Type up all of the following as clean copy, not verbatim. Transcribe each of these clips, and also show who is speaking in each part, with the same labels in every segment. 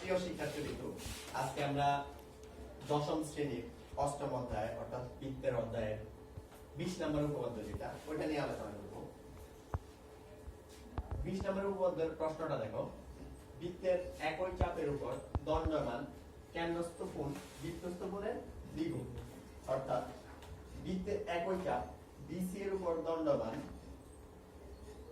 Speaker 1: প্রিয় শিক্ষার্থীবৃন্দ, আজকে আমরা দশম শ্রেণীর অষ্টম অধ্যায় অর্থাৎ বৃত্তের অধ্যায়ের 20 নম্বর উপপাদ্য যেটা ওইটা নিয়ে আলোচনা করব। 20 নম্বর উপপাদ্যের প্রশ্নটা দেখো, বৃত্তের একই চাপের উপর দণ্ডমান কেন্দ্রস্থ কোণ বৃত্তস্থ কোণের দ্বিগুণ। অর্থাৎ বৃত্তের একই চাপ বিসি এর উপর দণ্ডমান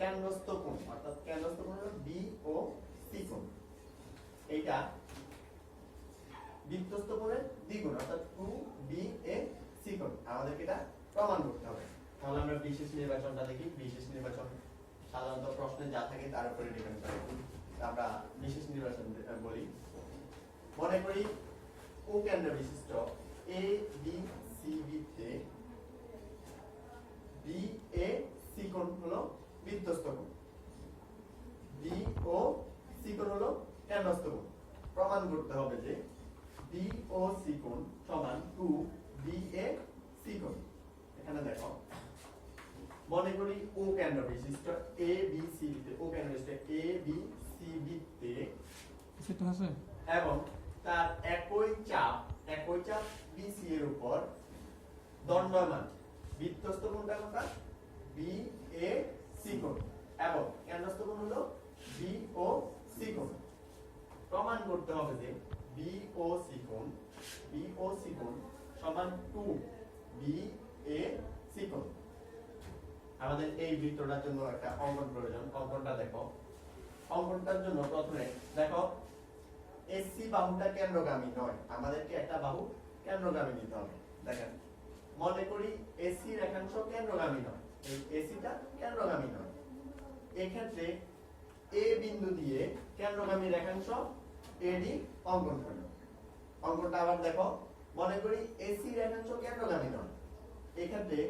Speaker 1: কেন্দ্রস্থ কোণ, অর্থাৎ কেন্দ্রস্থ কোণ হলো বি ও সি কোণ, এইটা বৃত্তস্থ কোণের দ্বিগুণ অর্থাৎ 2BAC কোণ। আমাদেরকে এটা প্রমাণ করতে হবে। তাহলে আমরা বিশেষ নির্বাচনটা দেখি। বিশেষ নির্বাচন সাধারণত প্রশ্নে যা থাকে তার উপরে ডিপেন্ড করে। আমরা বিশেষ নির্বাচন বলি। মনে করি ও কেন্দ্র বিশিষ্ট ABC বৃত্তে BAC কোণ হলো বৃত্তস্থ কোণ, BOC কোণ হলো কেন্দ্রস্থ কোণ। প্রমাণ করতে হবে যে BOC কোণ সমান 2BAC কোণ। এখানে দেখো, মনে করি ও কেন্দ্র বিশিষ্ট ABC বৃত্তে, ও কেন্দ্র বিশিষ্ট ABC বৃত্তে এবং তার একই চাপ BC এর উপর দণ্ডমান বৃত্তস্থ কোণটা কোনটা BAC কোণ এবং কেন্দ্রস্থ কোণ হলো BOC কোণ। প্রমাণ করতে হবে যে BOC কোণ সমান 2BAC কোণ। আমাদের এই বৃত্তটার জন্য একটা অঙ্কন প্রয়োজন। অঙ্কনটা দেখো। অঙ্কনটার জন্য প্রথমে দেখো AC বাহুটা কেন্দ্রগামী নয়, আমাদেরকে একটা বাহু কেন্দ্রগামী নিতে হবে। দেখেন, মনে করি AC রেখাংশ কেন্দ্রগামী নয়, এই ACটা কেন্দ্রগামী নয়। এই ক্ষেত্রে A বিন্দু দিয়ে কেন্দ্রগামী রেখাংশ AD অঙ্কন করব। অঙ্কনটা আবার দেখো, মনে করি AC রেখাংশ কেন্দ্রগামী নয়, এই ক্ষেত্রে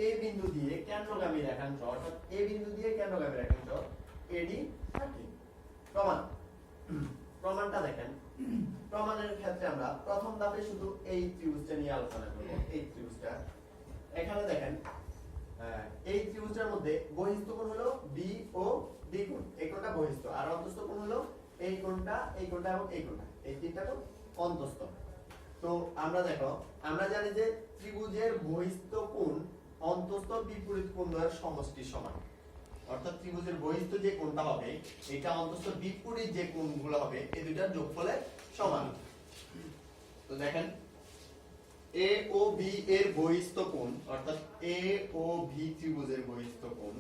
Speaker 1: A বিন্দু দিয়ে কেন্দ্রগামী রেখাংশ অর্থাৎ A বিন্দু দিয়ে কেন্দ্রগামী রেখাংশ AD থাকে। প্রমাণটা দেখেন। প্রমাণের ক্ষেত্রে আমরা প্রথম ধাপে শুধু এই ত্রিভুজটা নিয়ে আলোচনা করব। এই ত্রিভুজটা এখানে দেখেন, এই ত্রিভুজের মধ্যে বহিস্থ কোণ হলো বি ও ডি কোণ, এই কোণটা বহিস্থ, আর অন্তস্থ কোণ হলো এই কোণটা এবং এই কোণটা, এই তিনটা কোণ অন্তস্থ। তো আমরা দেখো, আমরা জানি যে ত্রিভুজের বহিস্থ কোণ অন্তস্থ বিপরীত কোণ দ্বয়ের সমষ্টির সমান। অর্থাৎ ত্রিভুজের বহিস্থ যে কোণটা হবে এটা অন্তস্থ বিপরীত যে কোণগুলো হবে এই দুইটার যোগফলের সমান। তো দেখেন, A ও B এর বহিস্থ কোণ অর্থাৎ A ও B ত্রিভুজের বহিস্থ কোণ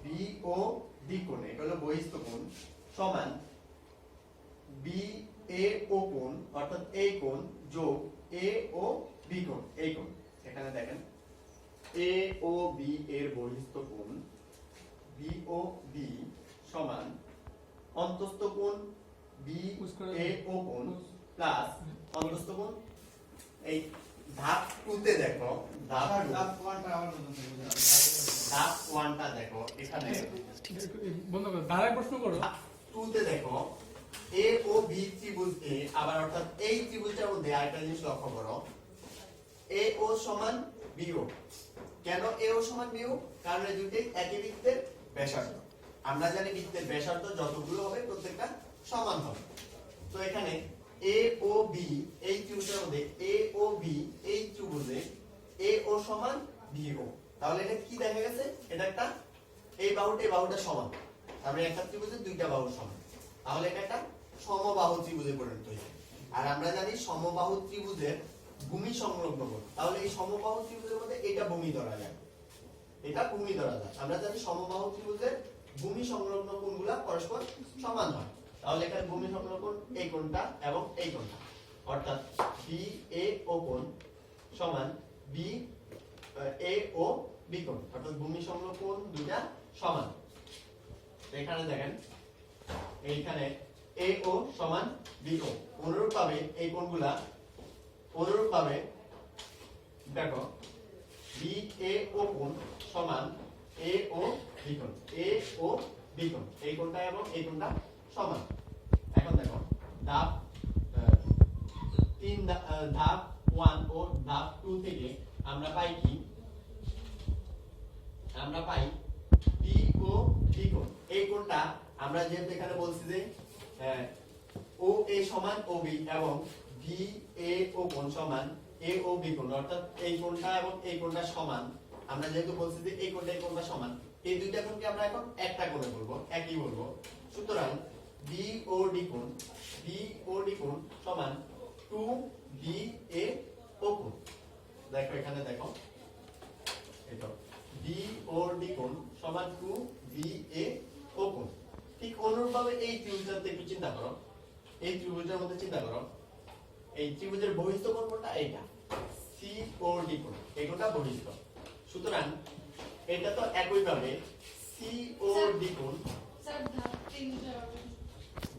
Speaker 1: B ও D কোণ, এটা হলো বহিস্থ কোণ, সমান B A ও কোণ অর্থাৎ এই কোণ যোগ A ও B কোণ, এই কোণ। এখানে দেখেন, A ও B এর বহিস্থ কোণ B ও B সমান অন্তস্থ কোণ B A ও কোণ প্লাস অন্তস্থ কোণ। এই ধাপ 2 তে দেখো, ধাপ 1টা দেখো, এখানে
Speaker 2: বন্ধ করো, দাঁড়ায় প্রশ্ন করো।
Speaker 1: 2 তে দেখো A ও B ত্রিভুজ A, আবার অর্থাৎ এই ত্রিভুজের মধ্যে আরেকটা জিনিস লক্ষ্য করো, A ও সমান B ও। কেন A ও সমান B ও? কারণ এই দুইটাই একই বৃত্তের ব্যাসার্ধ। আমরা জানি বৃত্তের ব্যাসার্ধ যতগুলো হবে প্রত্যেকটা সমান হবে। তো এখানে A ও B এই ত্রিভুজের মধ্যে A ও B এই ত্রিভুজে A ও সমান B ও। তাহলে এটা কি দেখা গেছে? এটা একটা এই বাহুটা সমান। তারপরে একটা ত্রিভুজের দুইটা বাহু সমান। তাহলে এটা একটা সমবাহু ত্রিভুজে পরিণত হয়েছে। আর আমরা জানি সমবাহু ত্রিভুজের ভূমি সংলগ্ন কোণ। তাহলে এই সমবাহু ত্রিভুজের মধ্যে এটা ভূমি ধরা যায়। এটা ভূমি ধরা যায়। আমরা জানি সমবাহু ত্রিভুজের ভূমি সংলগ্ন কোণগুলো পরস্পর সমান হয়। তাহলে এখানে ভূমি সংলগ্ন কোণ এই কোণটা এবং এই কোণটা, অর্থাৎ BA ও কোণ সমান BA ও B কোণ, অর্থাৎ ভূমি সংলগ্ন কোণ দুইটা সমান। এখানে দেখেন, এইখানে A ও সমান B ও। অনুরূপভাবে এই কোণগুলা অনুরূপভাবে দেখো BA ও কোণ সমান A ও B কোণ, A ও B কোণ, এই কোণটা এবং এই কোণটা সমান। এখন দেখো, ধাপ 1 ও ধাপ 2 থেকে আমরা পাই কি? আমরা পাই B ও B কোণ। এই কোণটা আমরা যেহেতু এখানে বলছি যে ও এ সমান ও বি এবং বি এ ও কোণ সমান এ ও বি কোণ, অর্থাৎ এই কোণটা এবং এই কোণটা সমান। আমরা যেহেতু বলছি যে এই কোণটা সমান, এই দুইটা কোণকে আমরা এখন একটা কোণে বলবো, একই বলবো। সুতরাং বি ও ডি কোণ সমান 2 বি এ ও কোণ। দেখো এখানে দেখো এটা বি ও ডি কোণ সমান 2 বি এ ও কোণ। ঠিক অনুরূপভাবে এই ত্রিভুজটাতে একটু চিন্তা করো, এই ত্রিভুজের মধ্যে চিন্তা করো, এই ত্রিভুজের বহিস্থ কোণ কোনটা? এইটা সি ও ডি কোণ, এই কোণটা বহিস্থ। সুতরাং এটা তো একই ভাবে সি ও ডি কোণ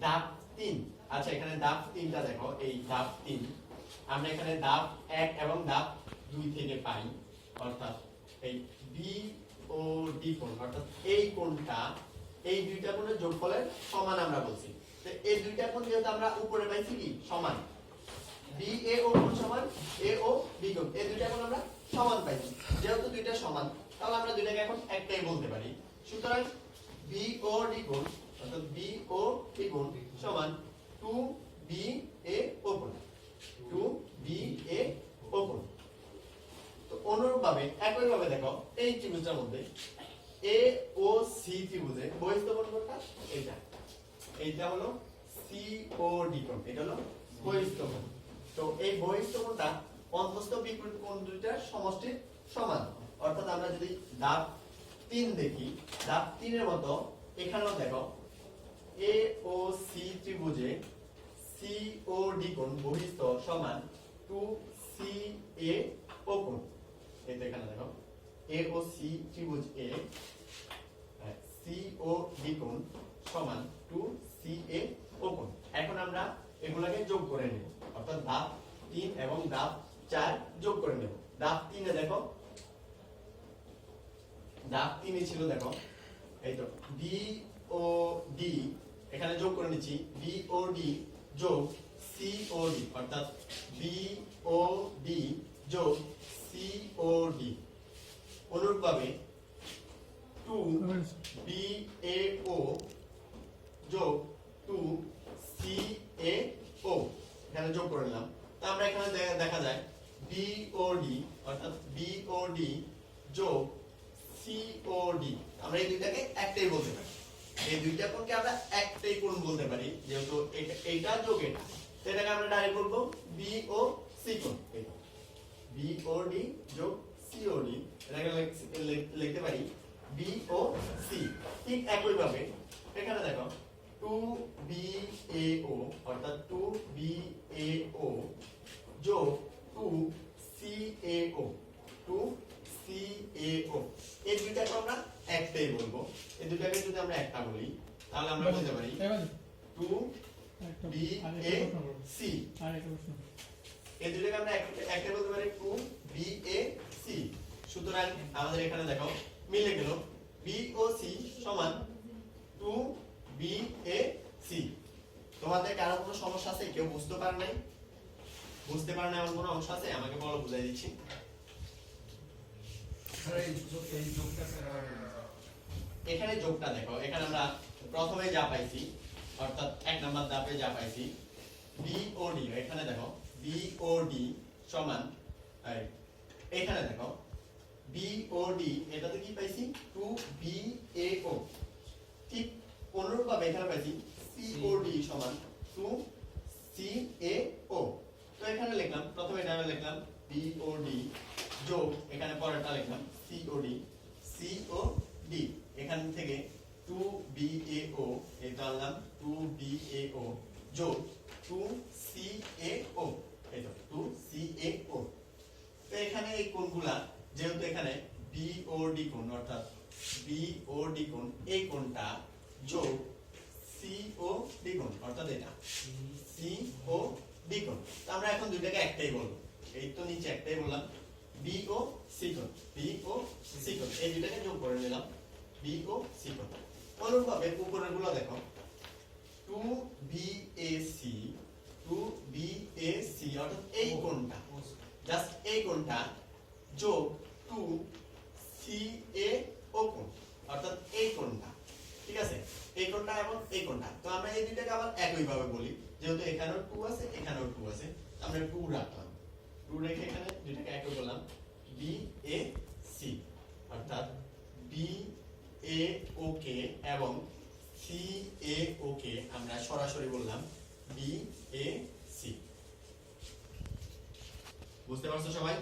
Speaker 1: ধাপ 3। আচ্ছা এখানে ধাপ 3টা দেখো, এই ধাপ 3 আমরা এখানে ধাপ 1 এবং ধাপ 2 থেকে পাই, অর্থাৎ এই বি ও ডি কোণ, অর্থাৎ এই কোণটা এই দুইটা কোণের যোগফলের সমান আমরা বলছি। তো এই দুইটা কোণ যেহেতু আমরা উপরে পাইছি কি সমান, বি এ ও কোণ সমান এ ও বি কোণ, এই দুইটা কোণ আমরা সমান পাইছি। যেহেতু দুইটা সমান, তাহলে আমরা দুইটাকে এখন একটাই বলতে পারি। সুতরাং বি ও ডি কোণ, অর্থাৎ বি ও ডি কোণ সমান 2 বি এ ও কোণ, 2 বি এ ও কোণ। তো অনুরূপভাবে একইভাবে দেখো এই ত্রিভুজের মধ্যে এ ও সি ত্রিভুজে বহিস্থ কোণ কোনটা? এটা, এইটা হলো সি ও ডি কোণ, এটা হলো বহিস্থ কোণ। তো এই বহিস্থ কোণটা অন্তঃস্থ বিপরীত কোণ দুইটার সমষ্টির সমান। অর্থাৎ আমরা যদি ধাপ 3 দেখি, ধাপ 3 এর মতো এখানেও দেখো এ ও সি ত্রিভুজে সি ও ডি কোণ বহিস্থ সমান 2 সি এ ও কোণ। এই তো এখানে দেখো এ ও সি ত্রিভুজ এ সি ও ডি কোণ সমান 2 সি এ ও কোণ। এখন আমরা এগুলাকে যোগ করে নেব, অর্থাৎ ধাপ 3 এবং ধাপ 4 যোগ করে নেব। ধাপ 3 এ দেখো, ধাপ 3 এ ছিল দেখো এই তো বি ও ডি, এখানে যোগ করে নিচ্ছি বি ও ডি যোগ সি ও ডি, অর্থাৎ বি ও ডি যোগ সি ও ডি। অনুরূপভাবে 2 বি এ ও যোগ 2 সি এ ও, এখানে যোগ করে নিলাম। তো আমরা এখানে দেখা যায় বি ও ডি, অর্থাৎ বি ও ডি যোগ সি ও ডি, আমরা এই দুইটাকে একটাই বলতে পারি। এই দুইটা কোণকে আমরা একটাই কোণ বলতে পারি, যেহেতু এটা যোগ এটা, তো এটাকে আমরা ডাইরেক্ট বলবো বি ও সি কোণ। বি ও ডি যোগ সি ও ডি, এটাকে লিখতে পারি বি ও সি। ঠিক একই ভাবে এখানে দেখো 2 বি এ ও, অর্থাৎ 2 বি এ ও যোগ 2 সি এ ও, 2 সি এ ও, এই দুইটাকে আমরা একটাই বলবো। এই দুইটাকে যদি আমরা একটা বলি তাহলে আমরা বলতে পারি 2 বি এ সি। এই দুইটাকে আমরা একটা বলতে পারি 2 বি এ সি। সুতরাং আমাদের এখানে দেখো মিলে গেল বি ও সি সমান 2 বি এ সি। তোমাদের কারো কোনো সমস্যা আছে? কেউ বুঝতে পারে নাই? বুঝতে পারে না এমন কোনো অংশ আছে? আমাকে বলো, বুঝাই দিচ্ছি। এখানে যোগটা দেখো, এখানে আমরা প্রথমে যা পাইছি, অর্থাৎ 1 নাম্বার ধাপে যা পাইছি বি ও ডি, এখানে দেখো বি ও ডি সমান, এখানে দেখো বি ও ডি, এটাতে কি পাইছি 2 বি এ ও। ঠিক অনুরূপভাবে এখানে পাইছি সি ও ডি সমান 2 সি এ ও। তো এখানে লিখলাম, প্রথমে এটা লিখলাম বি ও ডি যোগ এখানে পরেরটা লিখলাম সি ও ডি, সি ও ডি, এখান থেকে 2 বি এ ও, এটা আনলাম 2 বি এ ও যোগ 2 সি এ ও, এই তো 2 সি এ ও। তো এখানে এই কোণগুলা যেহেতু এখানে বি ও ডি কোণ, অর্থাৎ বি ও ডি কোণ, এই কোণটা যোগ সি ও ডি কোণ, অর্থাৎ এটা সি ও ডি কোণ। তো আমরা এখন দুইটাকে একটাই বলবো, এই তো নিচে একটাই বললাম বি ও সি কোণ, বি ও সি কোণ, এই দুইটাকে যোগ করে নিলাম বি ও সি কোণ। অনুরূপভাবে উপরের গুলো দেখো 2 B A C, 2 B A C, অর্থাৎ এই কোণটা, জাস্ট এই কোণটা যোগ 2 সি এ ও কোণ, অর্থাৎ এই কোণটা। ঠিক আছে, এই কোণটা এবং এই দুইটাকে আবার একই ভাবে বলি, যেহেতু এখানেও 2 আছে এখানেও 2 আছে, আমরা 2 রাখলাম। 2 রেখে এখানে দুইটাকে একই বললাম বি এ সি, অর্থাৎ বি এ ওকে এবং সি এ ওকে আমরা সরাসরি বললাম বি এ সি। বুঝতে পারছো সবাই?